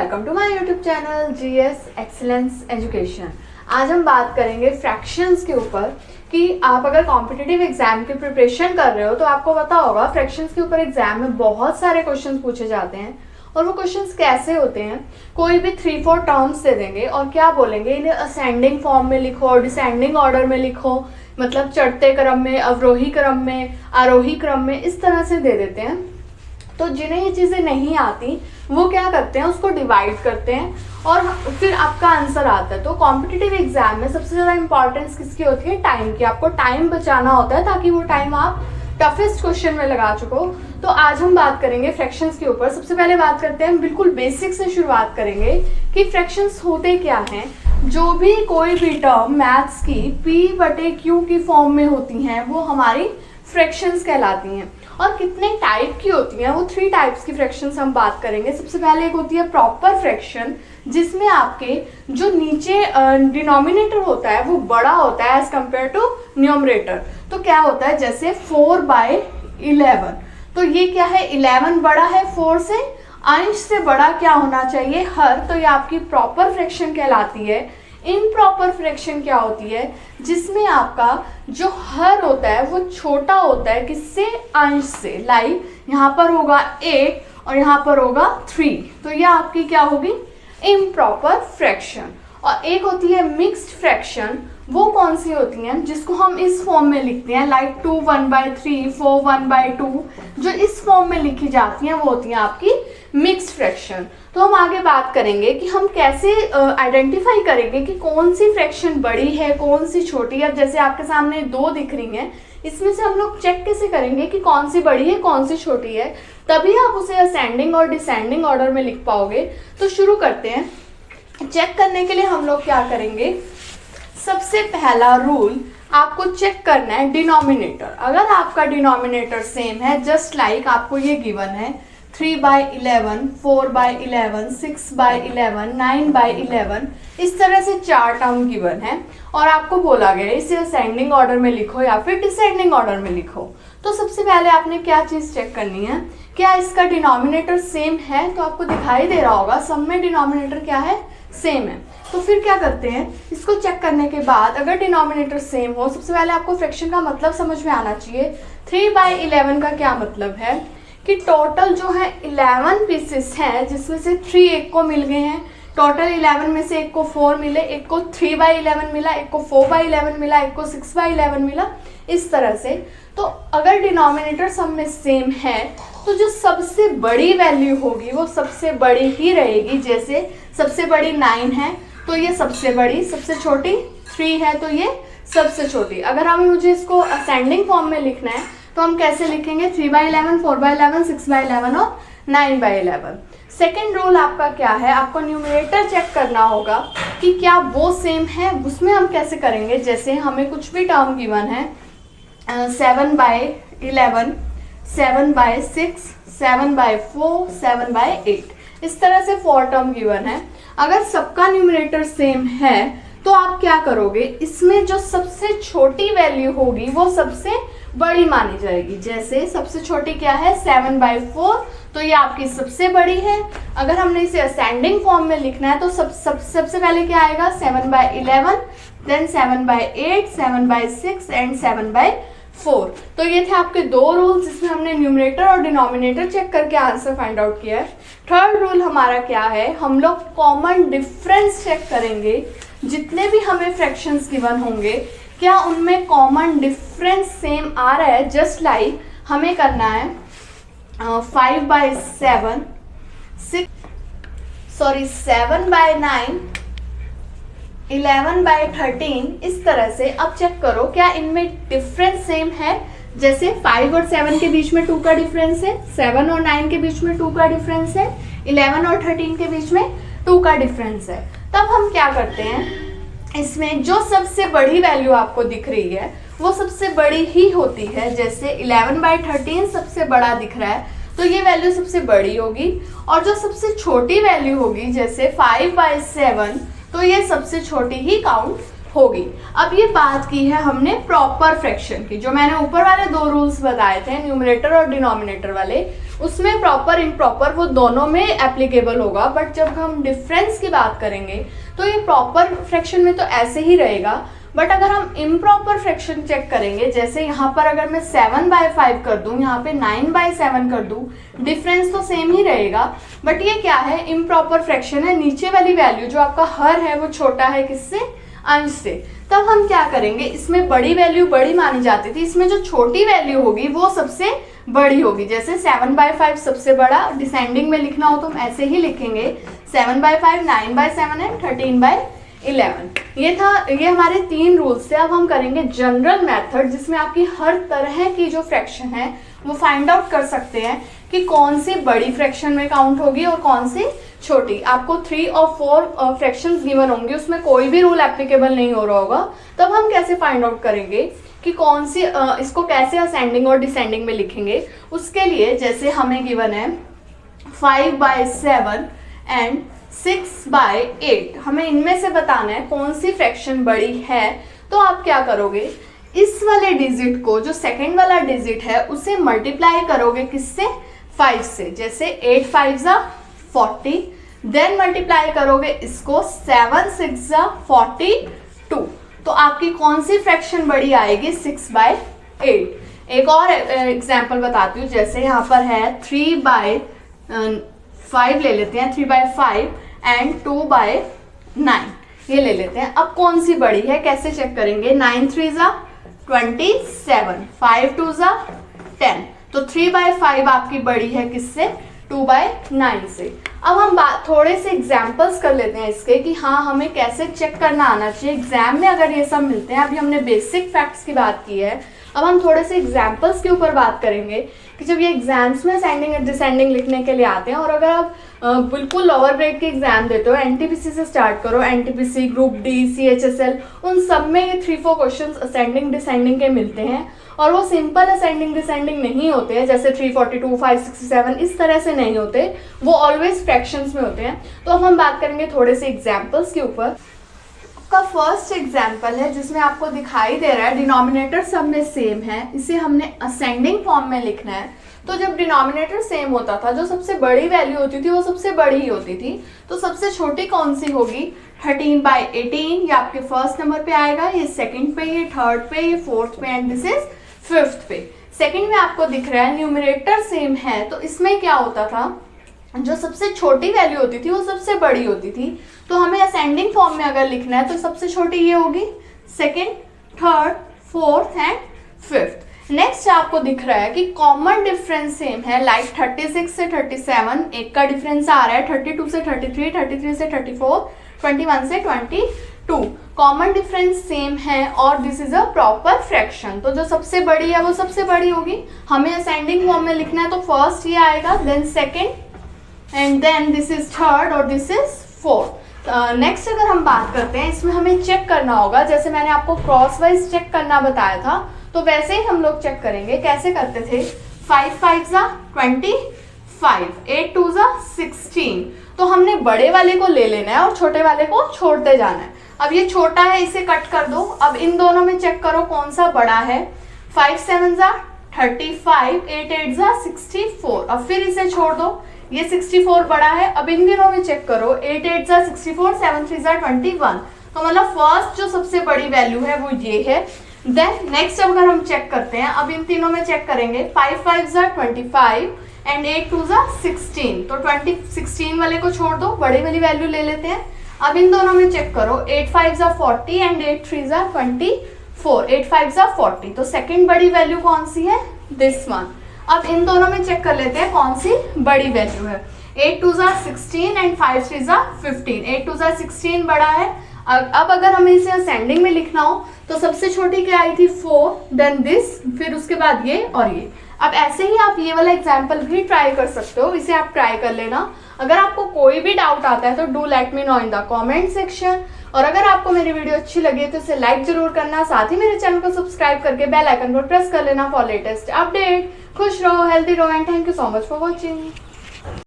Welcome to my YouTube channel GS excellence education. आज हम बात करेंगे फ्रैक्शंस के ऊपर कि आप अगर कॉम्पिटिटिव एग्जाम की प्रिपरेशन कर रहे हो तो आपको पता होगा फ्रैक्शंस के ऊपर एग्जाम में बहुत सारे क्वेश्चंस पूछे जाते हैं। और वो क्वेश्चंस कैसे होते हैं, कोई भी 3-4 टर्म्स दे देंगे और क्या बोलेंगे, इन्हें असेंडिंग फॉर्म में लिखो और डिसेंडिंग ऑर्डर में लिखो, मतलब चढ़ते क्रम में, अवरोही क्रम में, आरोही क्रम में, इस तरह से दे देते हैं। तो जिन्हें ये चीज़ें नहीं आती वो क्या करते हैं, उसको डिवाइड करते हैं और फिर आपका आंसर आता है। तो कॉम्पिटिटिव एग्जाम में सबसे ज़्यादा इंपॉर्टेंस किसकी होती है, टाइम की। आपको टाइम बचाना होता है ताकि वो टाइम आप टफेस्ट क्वेश्चन में लगा चुको। तो आज हम बात करेंगे फ्रैक्शंस के ऊपर। सबसे पहले बात करते हैं, बिल्कुल बेसिक से शुरुआत करेंगे कि फ्रैक्शंस होते क्या हैं। जो भी कोई भी टर्म मैथ्स की P/Q की फॉर्म में होती हैं वो हमारी फ्रैक्शंस कहलाती हैं। और कितने टाइप की होती हैं, वो 3 टाइप्स की फ्रैक्शंस हम बात करेंगे। सबसे पहले एक होती है प्रॉपर फ्रैक्शन, जिसमें आपके जो नीचे डिनोमिनेटर होता है वो बड़ा होता है एज कम्पेयर टू न्यूमरेटर। तो क्या होता है, जैसे 4/11, तो ये क्या है, 11 बड़ा है 4 से, अंश से बड़ा क्या होना चाहिए, हर। तो ये आपकी प्रॉपर फ्रैक्शन कहलाती है। इम्प्रॉपर फ्रैक्शन क्या होती है, जिसमें आपका जो हर होता है वो छोटा होता है किससे, अंश से। लाइक यहाँ पर होगा 8 और यहाँ पर होगा 3, तो ये आपकी क्या होगी, इम्प्रॉपर फ्रैक्शन। और एक होती है मिक्स्ड फ्रैक्शन, वो कौन सी होती हैं, जिसको हम इस फॉर्म में लिखते हैं, लाइक 2 1/3, 4 1/2, जो इस फॉर्म में लिखी जाती हैं वो होती हैं आपकी मिक्स्ड फ्रैक्शन। तो हम आगे बात करेंगे कि हम कैसे आइडेंटिफाई करेंगे कि कौन सी फ्रैक्शन बड़ी है, कौन सी छोटी है। अब जैसे आपके सामने 2 दिख रही हैं, इसमें से हम लोग चेक कैसे करेंगे कि कौन सी बड़ी है कौन सी छोटी है, तभी आप उसे असेंडिंग और डिसेंडिंग ऑर्डर में लिख पाओगे। तो शुरू करते हैं। चेक करने के लिए हम लोग क्या करेंगे, सबसे पहला रूल आपको चेक करना है डिनोमिनेटर। अगर आपका डिनोमिनेटर सेम है, जस्ट लाइक आपको ये गिवन है 3/11, 4/11, 6/11, 9/11, इस तरह से 4 टर्म गिवन है और आपको बोला गया है इसे असेंडिंग ऑर्डर में लिखो या फिर डिसेंडिंग ऑर्डर में लिखो। तो सबसे पहले आपने क्या चीज़ चेक करनी है, क्या इसका डिनोमिनेटर सेम है। तो आपको दिखाई दे रहा होगा सब में डिनोमिनेटर क्या है, सेम है। तो फिर क्या करते हैं, इसको चेक करने के बाद अगर डिनोमिनेटर सेम हो, सबसे पहले आपको फ्रैक्शन का मतलब समझ में आना चाहिए। 3/11 का क्या मतलब है कि टोटल जो है 11 पीसेस हैं, जिसमें से 3 एक को मिल गए हैं। टोटल 11 में से एक को 4 मिले, एक को 3/11 मिला, एक को 4/11 मिला, एक को 6/11 मिला, इस तरह से। तो अगर डिनोमिनेटर सब में सेम है तो जो सबसे बड़ी वैल्यू होगी वो सबसे बड़ी ही रहेगी। जैसे सबसे बड़ी 9 है तो ये सबसे बड़ी, सबसे छोटी 3 है तो ये सबसे छोटी। अगर हमें मुझे इसको असेंडिंग फॉर्म में लिखना है तो हम कैसे लिखेंगे, 3/11, 4/11, 6/11 और 9/11। सेकेंड रूल आपका क्या है, आपको न्यूमरेटर चेक करना होगा कि क्या वो सेम है। उसमें हम कैसे करेंगे, जैसे हमें कुछ भी टर्म गिवन है 7/11, 7/6, 7/4, 7/8, इस तरह से 4 टर्म गिवन है। अगर सबका न्यूमरेटर सेम है तो आप क्या करोगे, इसमें जो सबसे छोटी वैल्यू होगी वो सबसे बड़ी मानी जाएगी। जैसे सबसे छोटी क्या है, 7/4, तो ये आपकी सबसे बड़ी है। अगर हमने इसे असेंडिंग फॉर्म में लिखना है तो सबसे पहले क्या आएगा, 7/11, देन 7/8, 7/6 एंड 7/4। तो ये थे आपके 2 रूल्स, जिसमें हमने न्यूमरेटर और डिनोमिनेटर चेक करके आंसर फाइंड आउट किया है। थर्ड रूल हमारा क्या है, हम लोग कॉमन डिफरेंस चेक करेंगे। जितने भी हमें फ्रैक्शंस गिवन होंगे, क्या उनमें कॉमन डिफरेंस सेम आ रहा है। जस्ट लाइक हमें करना है 5/7, 7/9, 11/13, इस तरह से। अब चेक करो क्या इनमें डिफरेंस सेम है। जैसे 5 और 7 के बीच में 2 का डिफरेंस है, 7 और 9 के बीच में 2 का डिफरेंस है, 11 और 13 के बीच में 2 का डिफरेंस है। तब हम क्या करते हैं, इसमें जो सबसे बड़ी वैल्यू आपको दिख रही है वो सबसे बड़ी ही होती है। जैसे 11/13 सबसे बड़ा दिख रहा है तो ये वैल्यू सबसे बड़ी होगी, और जो सबसे छोटी वैल्यू होगी जैसे 5/7 तो ये सबसे छोटी ही काउंट होगी। अब ये बात की है हमने प्रॉपर फ्रैक्शन की, जो मैंने ऊपर वाले 2 रूल्स बताए थे न्यूमरेटर और डिनोमिनेटर वाले, उसमें प्रॉपर इम्प्रॉपर वो दोनों में एप्लीकेबल होगा। बट जब हम डिफरेंस की बात करेंगे तो ये प्रॉपर फ्रैक्शन में तो ऐसे ही रहेगा, बट अगर हम इम्प्रॉपर फ्रैक्शन चेक करेंगे, जैसे यहाँ पर अगर मैं 7/5 कर दूँ, यहाँ पे 9/7 कर दूँ, डिफरेंस तो सेम ही रहेगा, बट ये क्या है, इम्प्रॉपर फ्रैक्शन है। नीचे वाली वैल्यू जो आपका हर है वो छोटा है किससे, अंश से। तब हम क्या करेंगे, इसमें बड़ी वैल्यू बड़ी मानी जाती थी, इसमें जो छोटी वैल्यू होगी वो सबसे बड़ी होगी। जैसे 7/5 सबसे बड़ा, डिसेंडिंग में लिखना हो तो हम ऐसे ही लिखेंगे 7/5, 9/7 एंड 13/11। ये हमारे 3 रूल्स थे। अब हम करेंगे जनरल मेथड, जिसमें आपकी हर तरह की जो फ्रैक्शन है वो फाइंड आउट कर सकते हैं कि कौन सी बड़ी फ्रैक्शन में काउंट होगी और कौन सी छोटी। आपको 3 और 4 फ्रैक्शंस गिवन होंगे, उसमें कोई भी रूल एप्लीकेबल नहीं हो रहा होगा। तब हम कैसे फाइंड आउट करेंगे कि कौन सी इसको कैसे असेंडिंग और डिसेंडिंग में लिखेंगे। उसके लिए जैसे हमें गिवन है 5/7 एंड 6/8, हमें इनमें से बताना है कौन सी फ्रैक्शन बड़ी है। तो आप क्या करोगे, इस वाले डिजिट को, जो सेकंड वाला डिजिट है, उसे मल्टीप्लाई करोगे किससे, 5 से। जैसे 8 5 जा 40, देन मल्टीप्लाई करोगे इसको 7 6 जा 42। तो आपकी कौन सी फ्रैक्शन बड़ी आएगी, 6/8। एक और एग्जाम्पल बताती हूँ, जैसे यहाँ पर है 3/5 ले लेते हैं, 3/5 एंड 2/9 ये ले लेते हैं। अब कौन सी बड़ी है, कैसे चेक करेंगे, 9 3 जा 27, 5 2 जा 10। तो 3/5 आपकी बड़ी है किससे, 2/9 से। अब हम थोड़े से एग्जाम्पल्स कर लेते हैं इसके कि हाँ हमें कैसे चेक करना आना चाहिए एग्जाम में अगर ये सब मिलते हैं। अभी हमने बेसिक फैक्ट्स की बात की है, अब हम थोड़े से एग्जाम्पल्स के ऊपर बात करेंगे कि जब ये एग्जाम्स में असेंडिंग और डिसेंडिंग लिखने के लिए आते हैं, और अगर आप बिल्कुल लोअर ग्रेड के एग्जाम देते हो, एनटीपीसी से स्टार्ट करो, एनटीपीसी, ग्रुप डी, सीएचएसएल, उन सब में ये 3-4 क्वेश्चंस असेंडिंग डिसेंडिंग के मिलते हैं। और वो सिंपल असेंडिंग डिसेंडिंग नहीं होते हैं, जैसे 342, 567 इस तरह से नहीं होते, वो ऑलवेज फ्रैक्शंस में होते हैं। तो अब हम बात करेंगे थोड़े से एग्जाम्पल्स के ऊपर। का फर्स्ट एग्जाम्पल है जिसमें आपको दिखाई दे रहा है डिनोमिनेटर सब में सेम है, इसे हमने असेंडिंग फॉर्म में लिखना है। तो जब डिनोमिनेटर सेम होता था, जो सबसे बड़ी वैल्यू होती थी वो सबसे बड़ी ही होती थी, तो सबसे छोटी कौन सी होगी, 13/18, ये आपके फर्स्ट नंबर पे आएगा, ये सेकंड पे, ये थर्ड पे, ये फोर्थ पे एंड दिस इज फिफ्थ पे। सेकंड में आपको दिख रहा है न्यूमरेटर सेम है, तो इसमें क्या होता था, जो सबसे छोटी वैल्यू होती थी वो सबसे बड़ी होती थी। तो हमें असेंडिंग फॉर्म में अगर लिखना है तो सबसे छोटी ये होगी, second, third, fourth and fifth. Next आपको दिख रहा है कि कॉमन डिफरेंस सेम है, लाइक 36 से 37 एक का डिफरेंस आ रहा है, 32 से 33, 33 से 34, 21 से 22 कॉमन डिफरेंस सेम है, और this is a proper fraction. तो जो सबसे बड़ी है वो सबसे बड़ी होगी, हमें असेंडिंग फॉर्म में लिखना है तो फर्स्ट ये आएगा, then second and then this is third और दिस इज फोर्थ। नेक्स्ट अगर हम बात करते हैं, इसमें हमें चेक करना होगा, जैसे मैंने आपको क्रॉस वाइज चेक करना बताया था, तो वैसे ही हम लोग चेक करेंगे। कैसे करते थे, 5 5 जा 25, 8 2 जा 16। तो हमने बड़े वाले को ले लेना है और छोटे वाले को छोड़ते जाना है। अब ये छोटा है, इसे कट कर दो। अब इन दोनों में चेक करो कौन सा बड़ा है, 5 7 जा 35, 8 8 जा 64। अब फिर इसे छोड़ दो, ये 64 बड़ा है। अब इन दिनों में चेक करो, 8 8 जा 64, 7 3 जा 21। तो मतलब फर्स्ट जो सबसे बड़ी वैल्यू है वो ये है। देन नेक्स्ट अगर हम चेक करते हैं, अब इन तीनों में चेक करेंगे, 5 5 जा 25 एंड 8 2 जा 16। तो 16 वाले को छोड़ दो, बड़ी वाली वैल्यू ले लेते हैं। अब इन दोनों में चेक करो, 8 5 जा 40 एंड 8 3 जा 24, 8 5 जा 40। तो सेकंड बड़ी वैल्यू कौन सी है, दिस वन। अब इन दोनों में चेक कर लेते हैं कौन सी बड़ी वैल्यू है, 8 2 जा 16 एंड 5 3 जा 15, 8 2 जा 16 बड़ा है। अब अगर हमें इसे असेंडिंग में लिखना हो तो सबसे छोटी क्या आई थी, 4, देन दिस, फिर उसके बाद ये और ये। अब ऐसे ही आप ये वाला एग्जाम्पल भी ट्राई कर सकते हो, इसे आप ट्राई कर लेना। अगर आपको कोई भी डाउट आता है तो do let me know in the comment section. और अगर आपको मेरी वीडियो अच्छी लगी तो इसे लाइक जरूर करना, साथ ही मेरे चैनल को सब्सक्राइब करके बेल आइकन पर प्रेस कर लेना फॉर लेटेस्ट अपडेट। खुश रहो, हेल्दी रहो and thank you so much for watching.